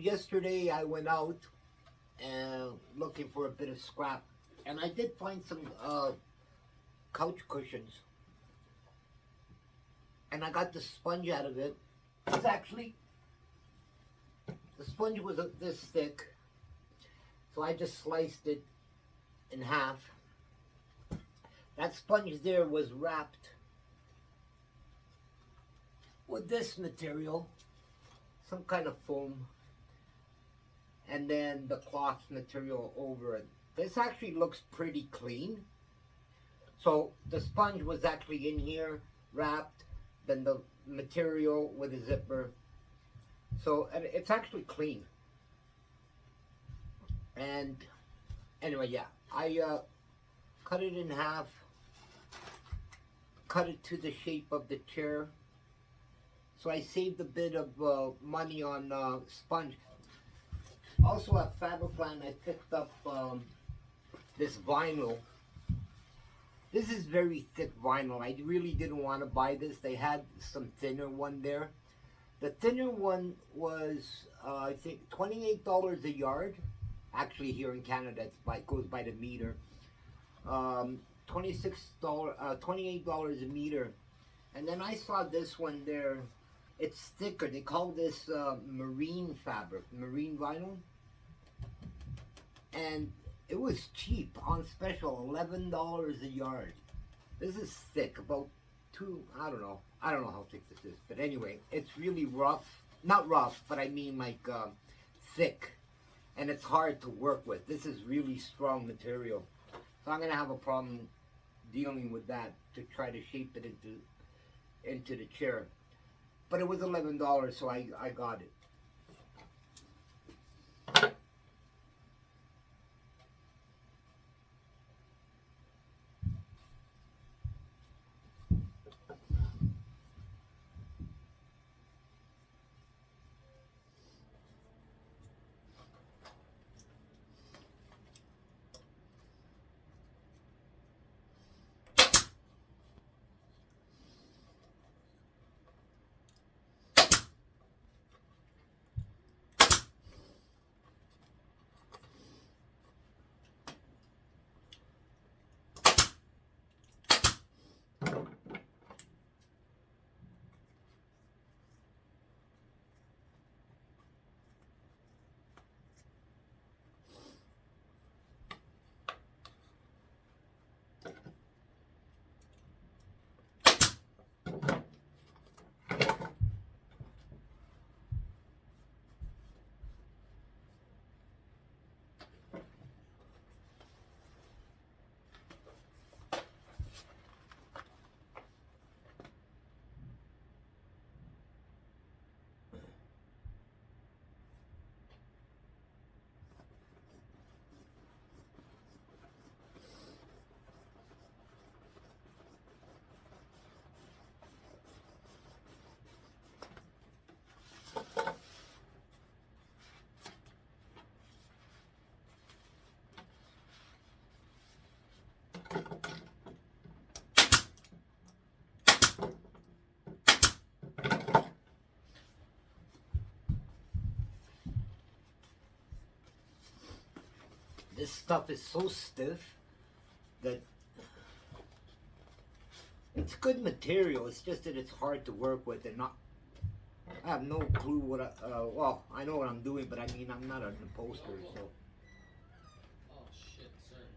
yesterday I went out and looking for a bit of scrap, and I did find some couch cushions, and I got the sponge out of it. It's actually, the sponge was this thick, so I just sliced it in half. That sponge there was wrapped with this material, some kind of foam, and then the cloth material over it. This actually looks pretty clean. So the sponge was actually in here, wrapped, then the material with a zipper. So it's actually clean. And anyway, yeah, I cut it in half, cut it to the shape of the chair. So I saved a bit of money on sponge. Also at Fabricland, I picked up this vinyl. This is very thick vinyl. I really didn't want to buy this. They had some thinner one there. The thinner one was, I think, $28 a yard. Actually, here in Canada, it goes by the meter. $28 a meter. And then I saw this one there. It's thicker. They call this marine fabric, marine vinyl. And it was cheap on special, $11 a yard. This is thick, about I don't know how thick this is. But anyway, it's really rough. Not rough, but I mean like thick. And it's hard to work with. This is really strong material. So I'm going to have a problem dealing with that to try to shape it into the chair. But it was $11, so I got it. This stuff is so stiff that it's good material. It's just that it's hard to work with and not. I have no clue what well, I know what I'm doing, but I mean, I'm not an upholsterer, so. Oh shit, sorry.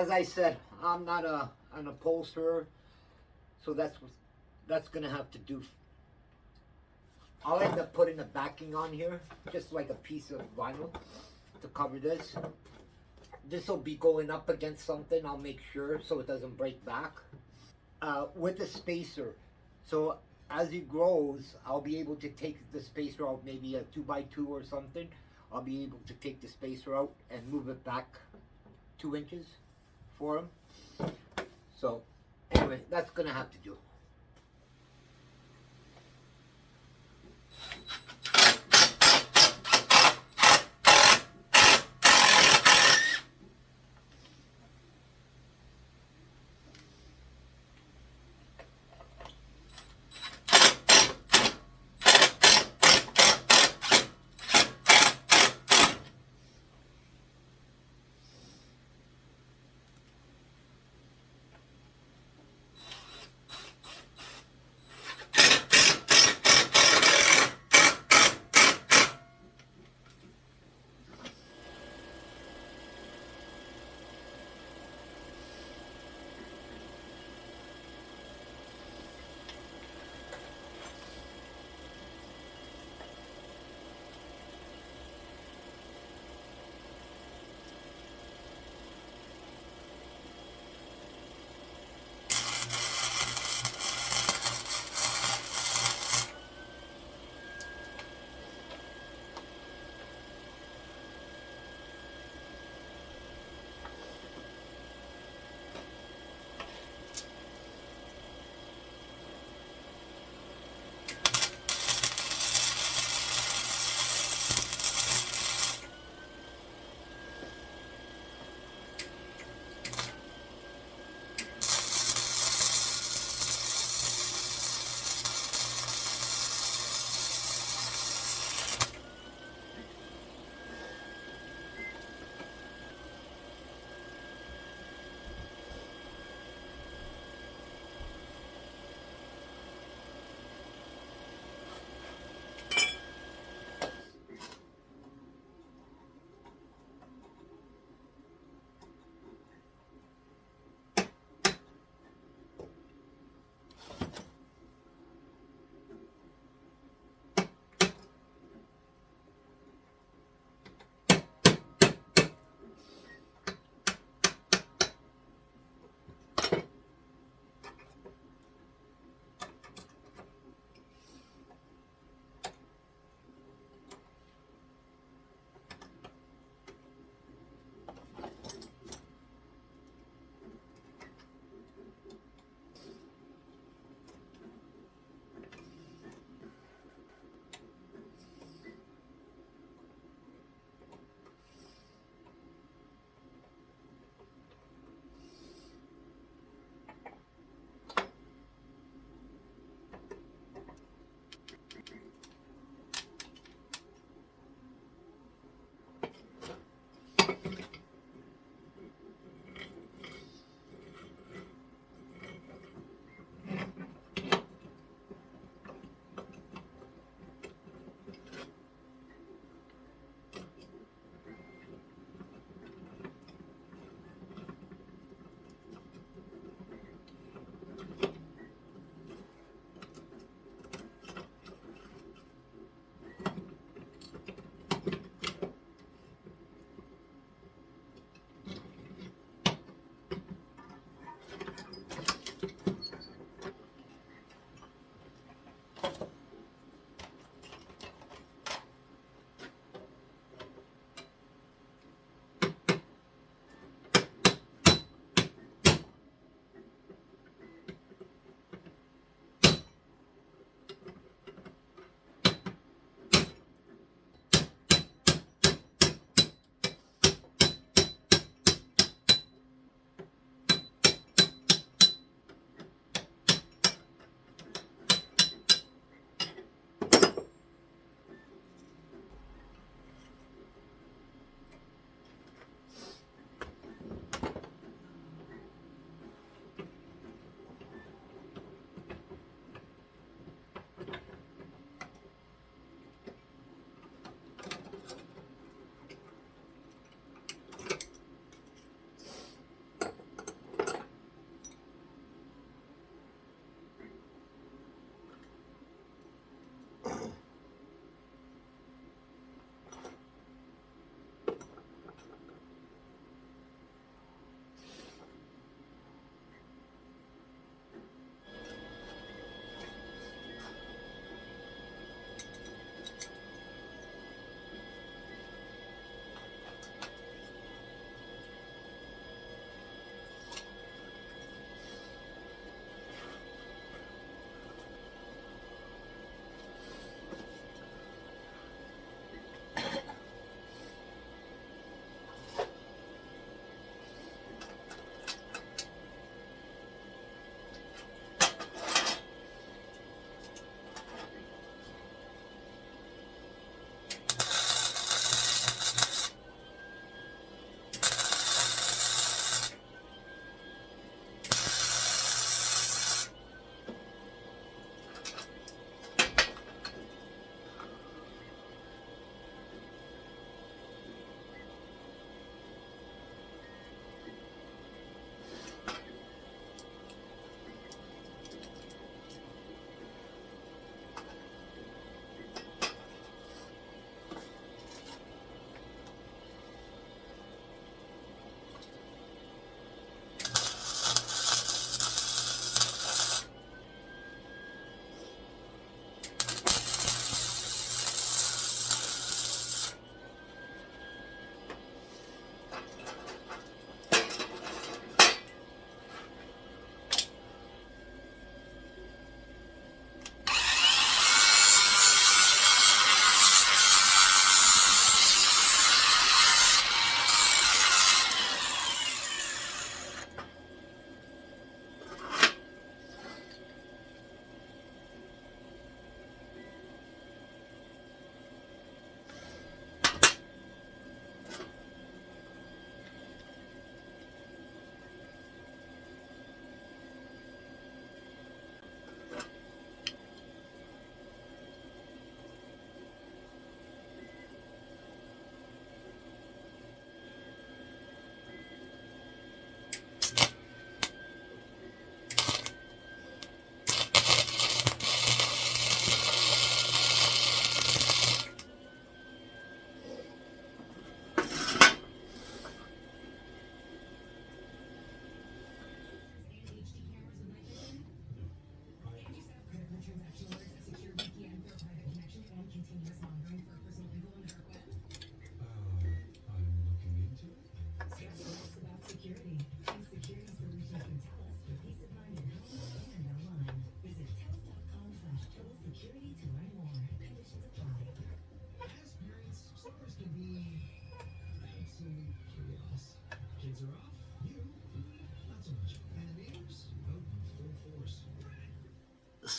as I said, I'm not an upholsterer, so that's gonna have to do. I'll end up putting a backing on here, just like a piece of vinyl to cover this. This will be going up against something, I'll make sure, so it doesn't break back. With the spacer, so as he grows, I'll be able to take the spacer out, maybe a 2x2 or something. I'll be able to take the spacer out and move it back 2 inches for him. So anyway, that's gonna have to do.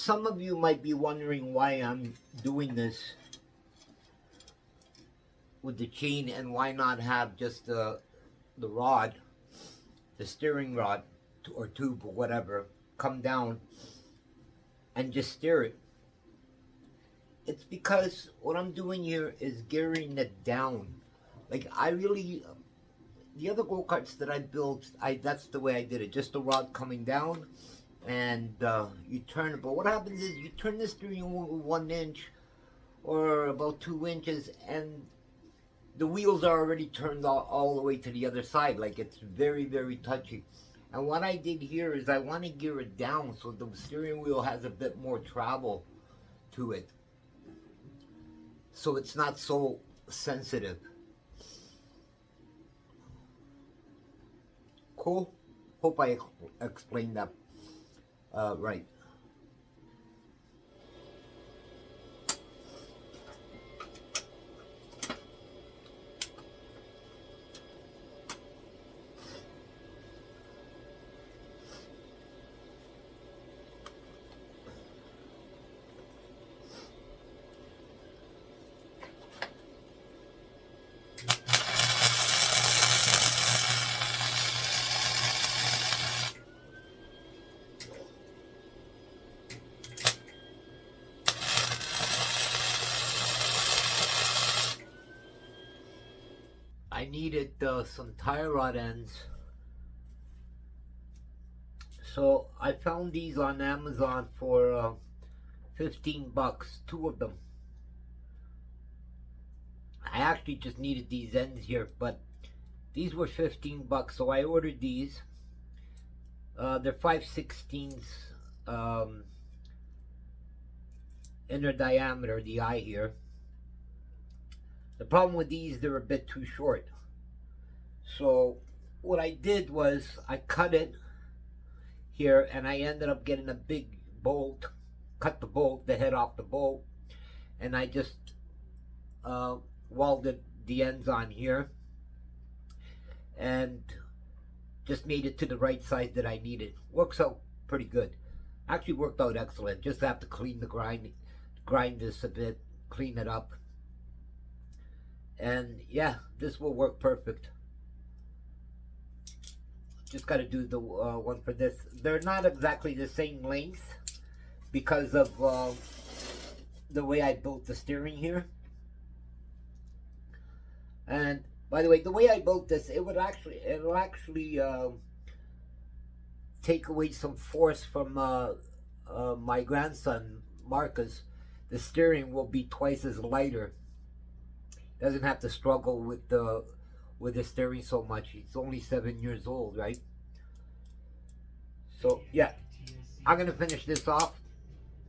some of you might be wondering why I'm doing this with the chain and why not have just the rod, the steering rod or tube or whatever, come down and just steer it. It's because what I'm doing here is gearing it down. Like I really, the other go-karts that I built, that's the way I did it. Just the rod coming down and you turn it. But what happens is you turn the steering wheel 1 inch or about 2 inches and the wheels are already turned all the way to the other side. Like it's very, very touchy. And what I did here is I want to gear it down so the steering wheel has a bit more travel to it. So it's not so sensitive. Cool? Hope I explained that right. I needed some tie rod ends, so I found these on Amazon for 15 bucks, 2 of them. I actually just needed these ends here, but these were 15 bucks, so I ordered these. They're 5/16 inner diameter, the eye here. The problem with these, they're a bit too short. So what I did was I cut it here and I ended up getting a big bolt, cut the bolt, the head off the bolt, and I just welded the ends on here and just made it to the right size that I needed. Works out pretty good. Actually worked out excellent. Just have to clean the grind this a bit, clean it up. And yeah, this will work perfect. Just got to do the one for this. They're not exactly the same length because of the way I built the steering here. And by the way, the way I built this, it'll actually take away some force from my grandson Marcus. The steering will be twice as lighter. Doesn't have to struggle with the steering so much. He's only 7 years old, right? So yeah, I'm gonna finish this off,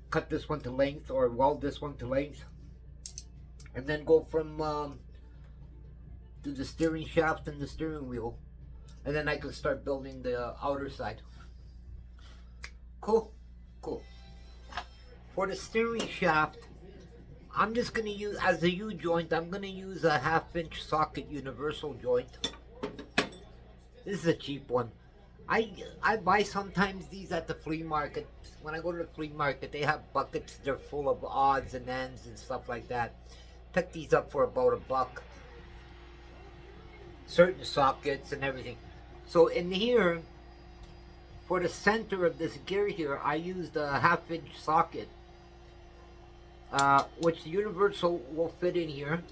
cut this one to length or weld this one to length, and then go from to the steering shaft and the steering wheel, and then I can start building the outer side. Cool, cool. For the steering shaft, I'm just gonna use, as a U-joint, I'm gonna use a 1/2-inch socket universal joint. This is a cheap one. I buy sometimes these at the flea market. When I go to the flea market, they have buckets. They're full of odds and ends and stuff like that. Pick these up for about $1. Certain sockets and everything. So in here, for the center of this gear here, I used a 1/2-inch socket, which the universal will fit in here,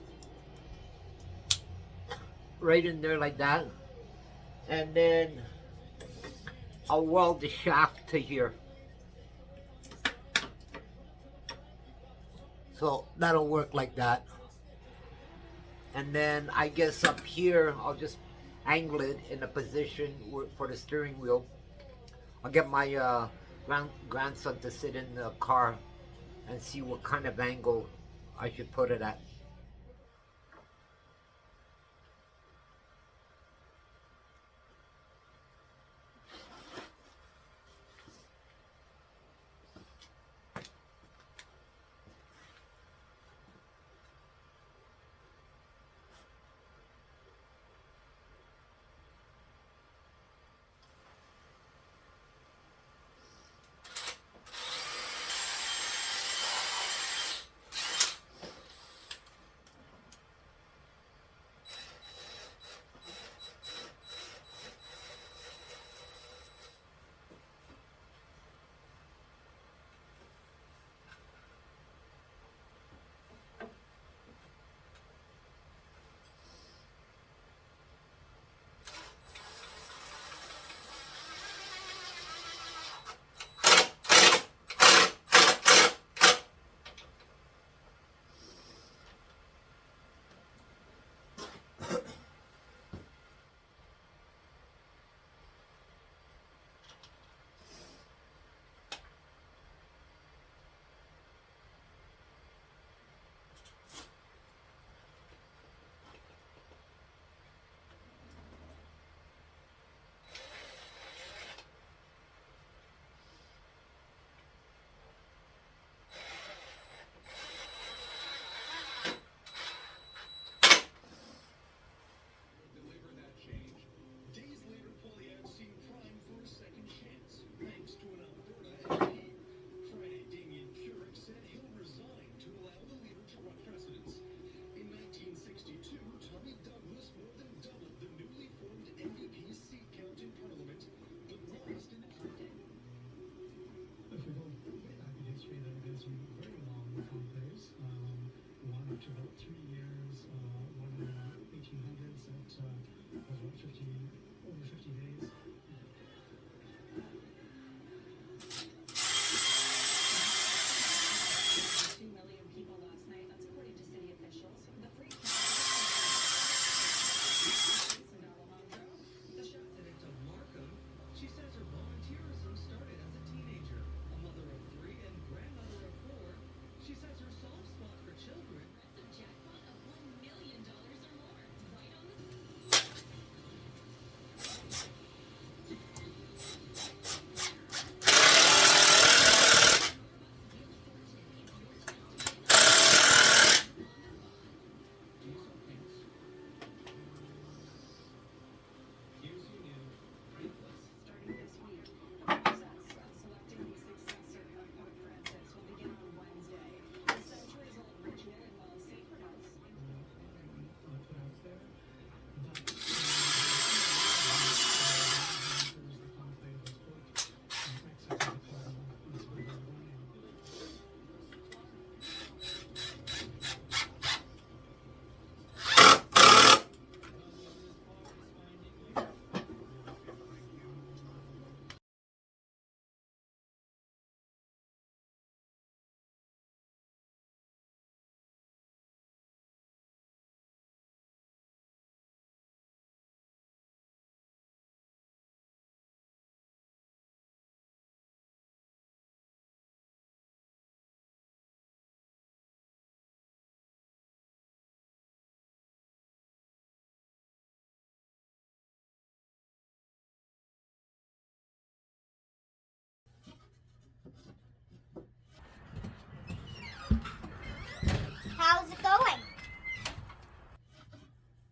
right in there like that, and then I'll weld the shaft to here. So that'll work like that. And then I guess up here, I'll just angle it in a position for the steering wheel. I'll get my grandson to sit in the car and see what kind of angle I should put it at.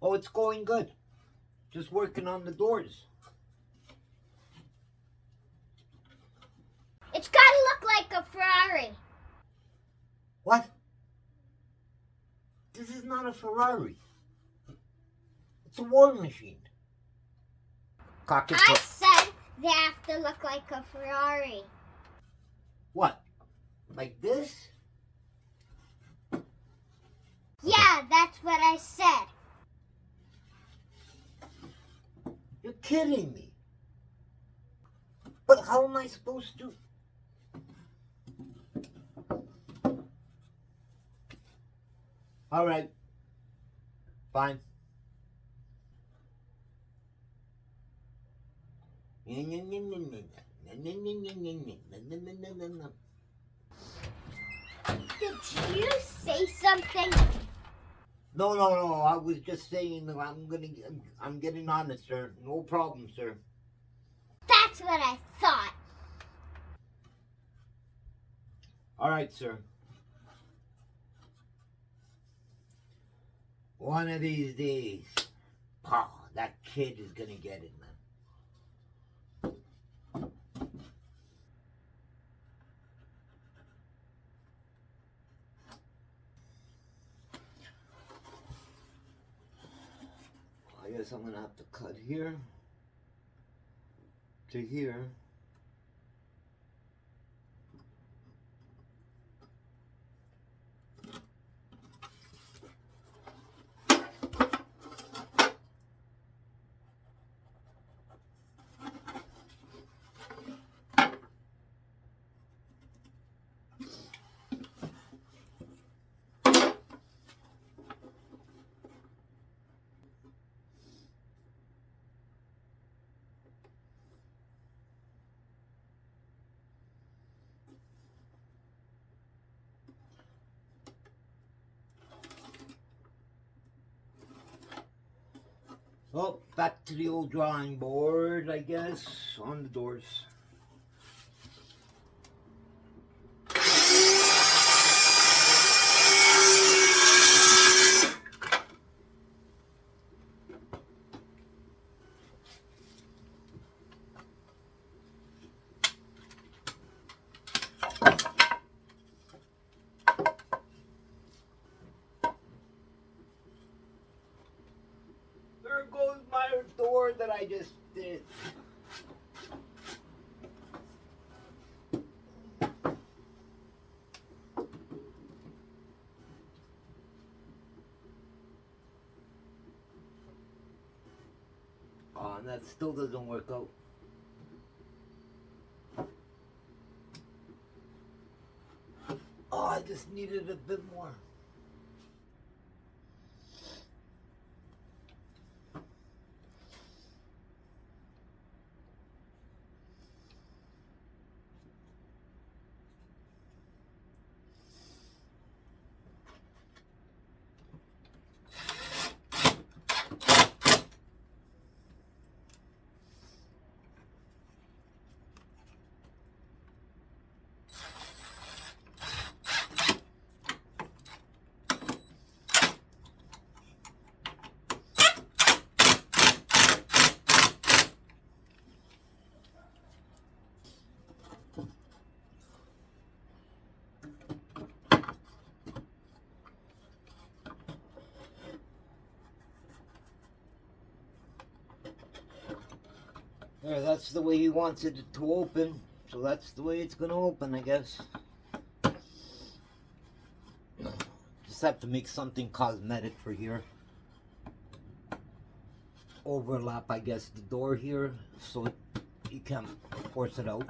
Oh, it's going good. Just working on the doors. It's gotta look like a Ferrari. What? This is not a Ferrari. It's a war machine. Cock it I for... said they have to look like a Ferrari. What? Like this? Yeah, that's what I said. You're kidding me. But how am I supposed to? All right. Fine. Did you say something? No. I was just saying that I'm getting on it, sir. No problem, sir. That's what I thought. All right, sir. One of these days, that kid is gonna get it, man. I guess I'm gonna have to cut here to here. Well, back to the old drawing board, I guess, on the doors. There goes my door that I just did. Oh, and that still doesn't work out. Oh, I just needed a bit more. There, that's the way he wants it to open, so that's the way it's gonna open, I guess. Just have to make something cosmetic for here. Overlap, I guess, the door here, so you can force it out.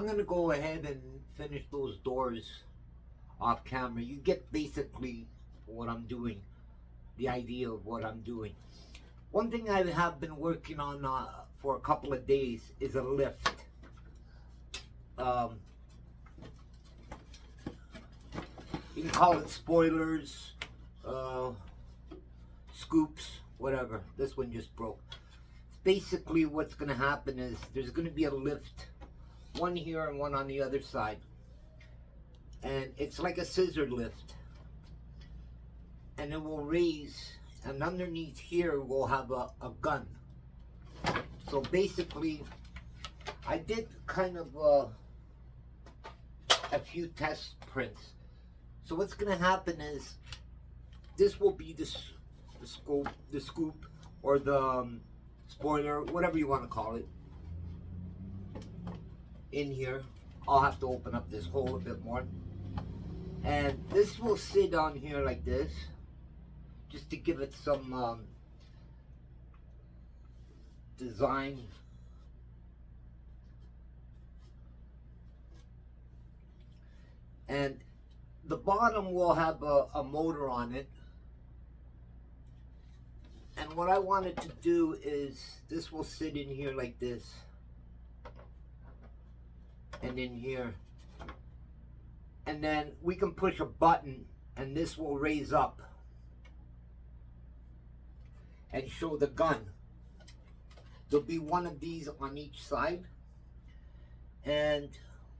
I'm gonna go ahead and finish those doors off camera. You get basically what I'm doing, the idea of what I'm doing. One thing I have been working on for a couple of days is a lift. You can call it spoilers, scoops, whatever. This one just broke. Basically what's going to happen is there's going to be a lift, one here and one on the other side, and it's like a scissor lift, and it will raise, and underneath here we'll have a gun. So basically I did kind of a few test prints. So what's going to happen is this will be the scoop or the spoiler, whatever you want to call it, in here. I'll have to open up this hole a bit more, and this will sit on here like this, just to give it some design. And the bottom will have a motor on it. And what I wanted to do is, this will sit in here like this, and in here, and then we can push a button and this will raise up and show the gun. There'll be one of these on each side, and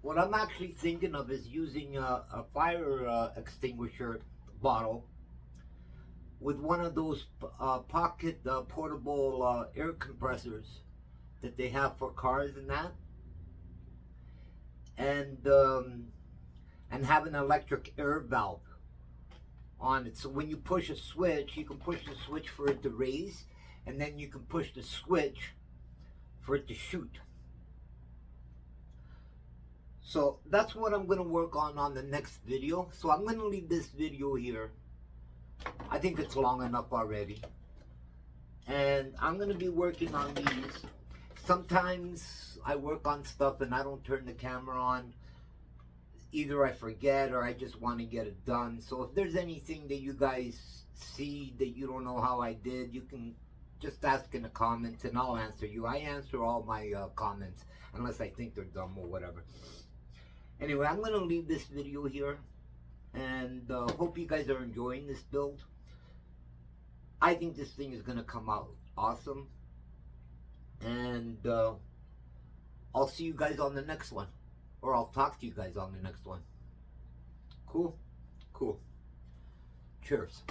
what I'm actually thinking of is using a fire extinguisher bottle with one of those pocket portable air compressors that they have for cars and that, and have an electric air valve on it. So when you push a switch, you can push the switch for it to raise, and then you can push the switch for it to shoot. So that's what I'm going to work on the next video. So I'm going to leave this video here. I think it's long enough already. And I'm going to be working on these. Sometimes I work on stuff and I don't turn the camera on. Either I forget or I just want to get it done. So if there's anything that you guys see that you don't know how I did, you can just ask in the comments and I'll answer you. I answer all my comments unless I think they're dumb or whatever. Anyway, I'm going to leave this video here, and hope you guys are enjoying this build. I think this thing is going to come out awesome, and I'll see you guys on the next one, or I'll talk to you guys on the next one. Cool? Cool. Cheers.